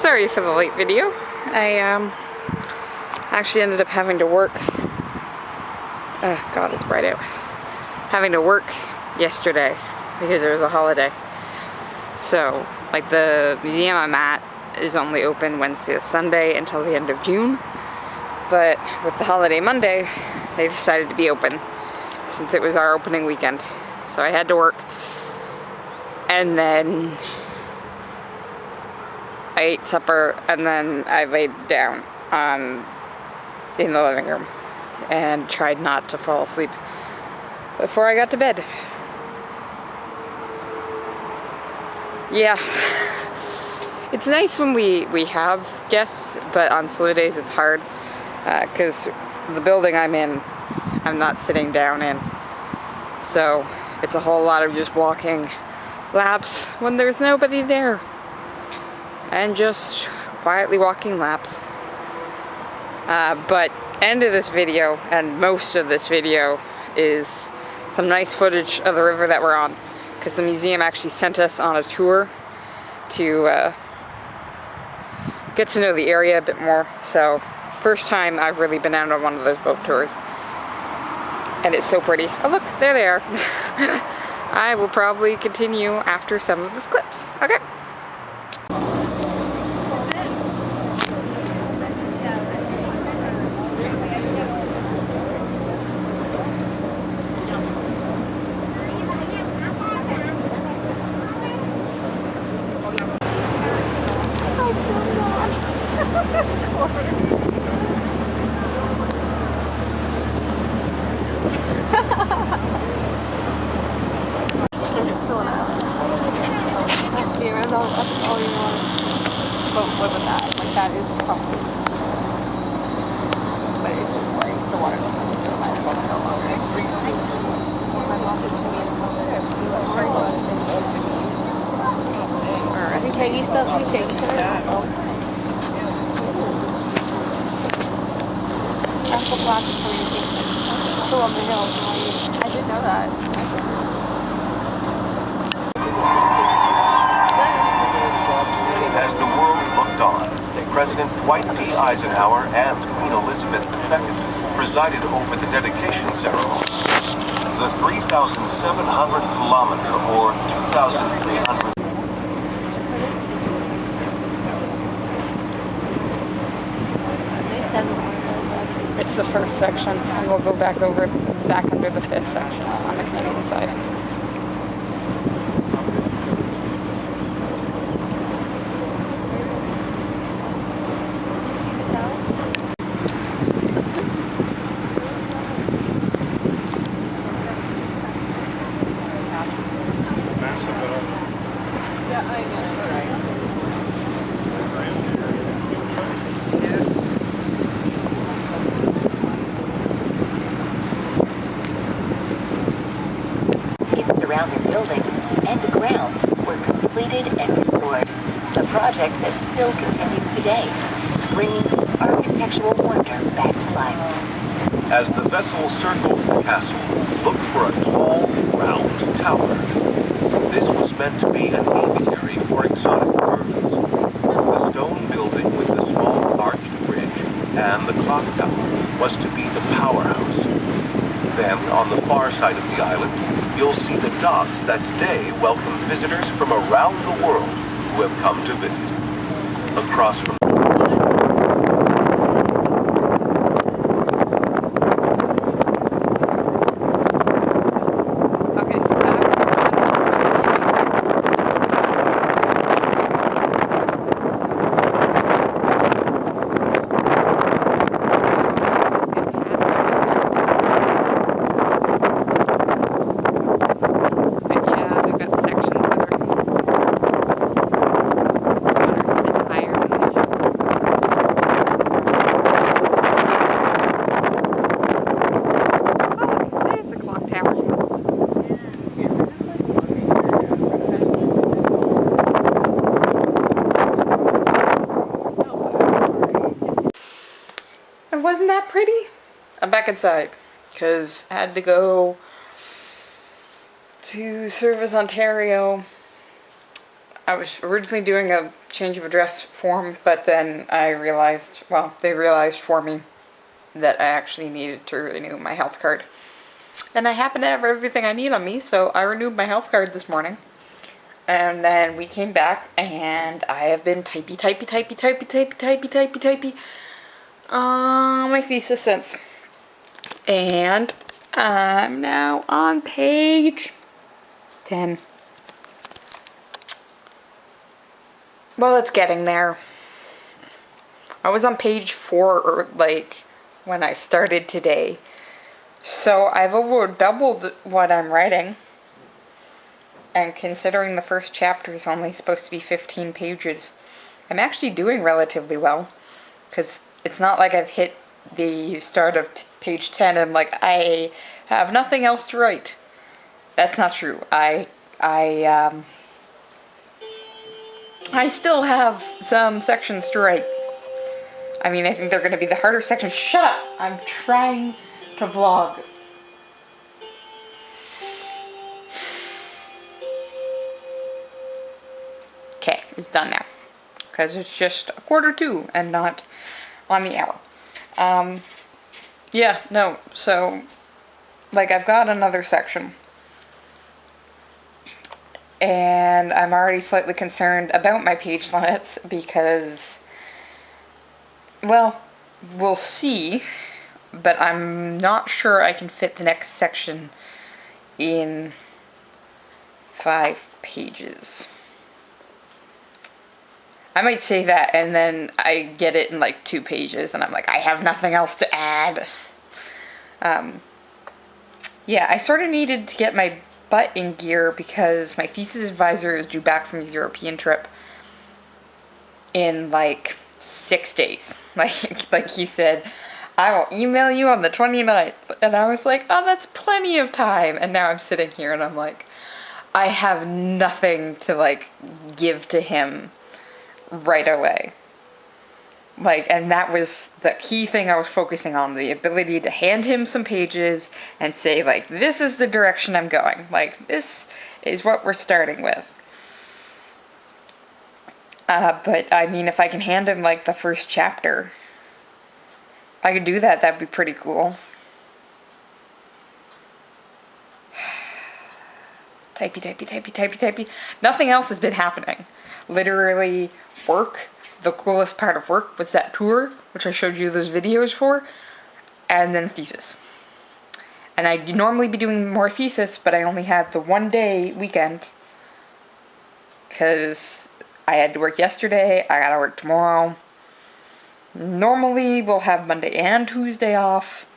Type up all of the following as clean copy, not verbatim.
Sorry for the late video. I actually ended up having to work. Oh God, it's bright out. Having to work yesterday because it was a holiday. So, like, the museum I'm at is only open Wednesday to Sunday until the end of June. But with the holiday Monday, they decided to be open since it was our opening weekend. So I had to work. And then I ate supper, and then I laid down in the living room and tried not to fall asleep before I got to bed. Yeah, it's nice when we have guests, but on slow days it's hard because the building I'm in, I'm not sitting down in, so it's a whole lot of just walking laps when there's nobody there and just quietly walking laps. But end of this video and most of this video is some nice footage of the river that we're on, because the museum actually sent us on a tour to get to know the area a bit more. So first time I've really been out on one of those boat tours, and it's so pretty. Oh look, there they are. I will probably continue after some of those clips. Okay. All you want, but live with that. Like, that is the problem. But it's just like the water doesn't so much. Let's go longer. My mom did to me in the we take you stuff, we take each other. That's the black before you take it. Still on the hill. I didn't know that. As the world looked on, President Dwight D. Eisenhower and Queen Elizabeth II presided over the dedication ceremony. The 3,700 kilometer or 2,300. It's the first section, and we'll go back under the fifth section on the Canadian side. Surrounding buildings and grounds were completed and restored, a project that still continues today, bringing architectural wonder back to life. As the vessel circled the castle, look for a tall, round tower. This was meant to be an aviary for exotic birds. The stone building with the small arched bridge and the clock tower was to be the powerhouse. Then, on the far side of the island, you'll see the docks that today welcome visitors from around the world who have come to visit. Across from wasn't that pretty? I'm back inside because I had to go to Service Ontario. I was originally doing a change of address form, but then I realized, well, they realized for me that I actually needed to renew my health card. And I happen to have everything I need on me, so I renewed my health card this morning. And then we came back, and I have been typey my thesis since. And I'm now on page 10. Well, it's getting there. I was on page 4, like, when I started today. So I've over doubled what I'm writing. And considering the first chapter is only supposed to be 15 pages, I'm actually doing relatively well. Because it's not like I've hit the start of page 10 and I'm like, I have nothing else to write. That's not true. I still have some sections to write. I mean, I think they're going to be the harder sections. Shut up! I'm trying to vlog. Okay, it's done now. Because it's just 1:45 and not on the hour. Yeah, no, so, like, I've got another section. And I'm already slightly concerned about my page limits because, well, we'll see, but I'm not sure I can fit the next section in 5 pages. I might say that and then I get it in like 2 pages and I'm like, I have nothing else to add. Yeah, I sort of needed to get my butt in gear because my thesis advisor is due back from his European trip in like 6 days. Like he said, I will email you on the 29th. And I was like, oh, that's plenty of time. And now I'm sitting here and I'm like, I have nothing to like give to him right away. Like, and that was the key thing I was focusing on, the ability to hand him some pages and say, like, this is the direction I'm going. Like, this is what we're starting with. But, I mean, if I can hand him, like, the first chapter, I could do that. That'd be pretty cool. Typey. Nothing else has been happening. Literally, work. The coolest part of work was that tour, which I showed you those videos for, and then thesis. And I'd normally be doing more thesis, but I only had the 1-day weekend, because I had to work yesterday, I gotta work tomorrow. Normally, we'll have Monday and Tuesday off,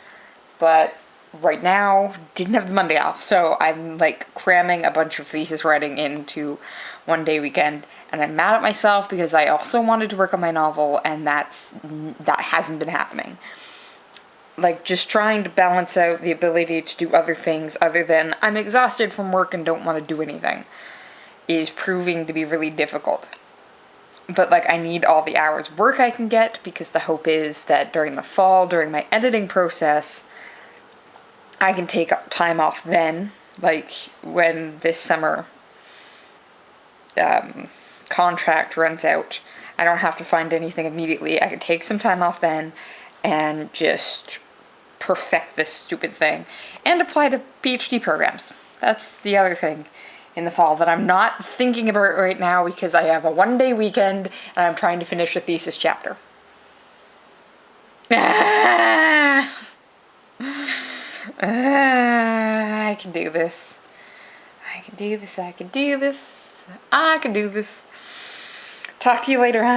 but right now, didn't have the Monday off, so I'm like cramming a bunch of thesis writing into 1-day weekend, and I'm mad at myself because I also wanted to work on my novel, and that hasn't been happening. Like, just trying to balance out the ability to do other things other than I'm exhausted from work and don't want to do anything is proving to be really difficult. But, like, I need all the hours of work I can get because the hope is that during the fall, during my editing process, I can take time off then, like when this summer contract runs out. I don't have to find anything immediately. I can take some time off then and just perfect this stupid thing and apply to PhD programs. That's the other thing in the fall that I'm not thinking about right now because I have a 1-day weekend and I'm trying to finish a thesis chapter. I can do this. I can do this. Talk to you later, huh?